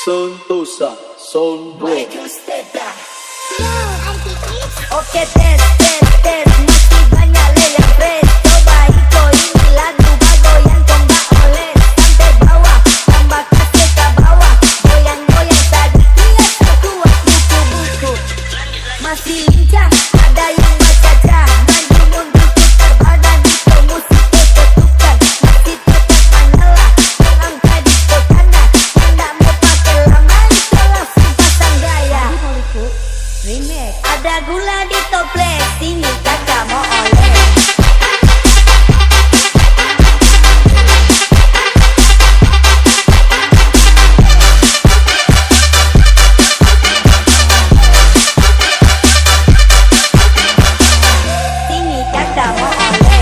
Sentosa Soundbro. Oke tes masih banyak yang fresh. Coba Iko ini lagu bagoyan kong gak oleh. Sampai bawah tambah kasih ke bawah. Goyang-goyang tadi kias kuat buku-buku. Masih lincah ada yang baca-baca. Maju mundur putar badan itu musik ketukan. Masih tetap menyala mengangkat di kotana. Tidak mau pakai lama itu langsung pasang gaya. Remix. Ada gula di toples, sini kakak mau oleh. Sini kakak mau oleh.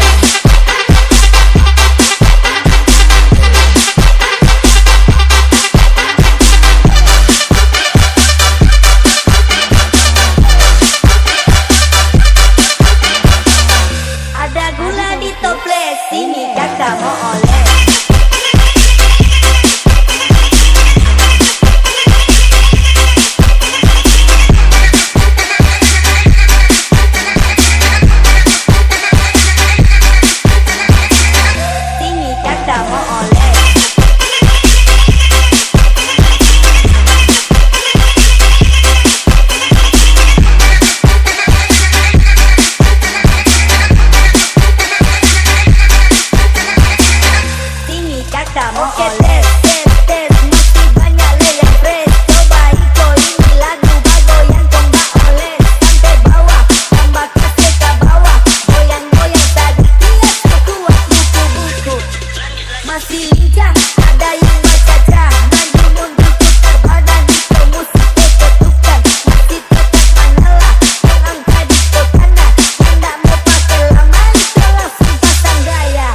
Ada gula di toples, sini kakak mau oleh. Sini kakak mau oleh. Sini kakak mau oleh. Tes masih banyak yang fresh. Coba Iko ini lagu bagoyan kong gak oleh. Sampai bawah tambah kasih ke bawah. Goyang-goyang tadi kias kuat buku-buku. Masih lincah ada yang baca-baca. Maju mundur putar badan itu musik ketukan. Masih tetap menyala mengangkat di kotana. Tidak mau pakai lama itu langsung pasang gaya.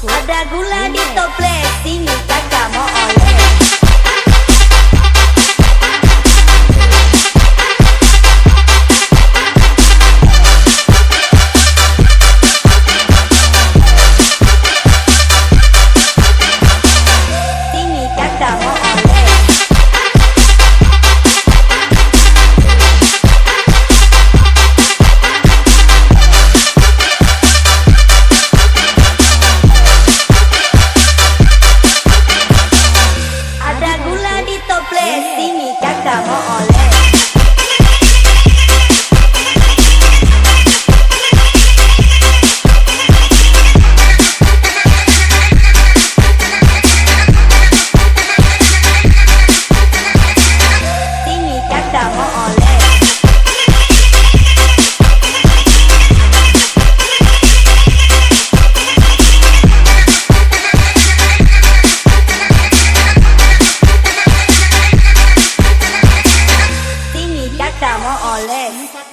Ada gula di toples, sini kakak mau oleh. Sini kakak mau oleh. Ada gula di toples, sini kakak mau oleh. Sini kakak mau oleh. Sini kakak mau oleh.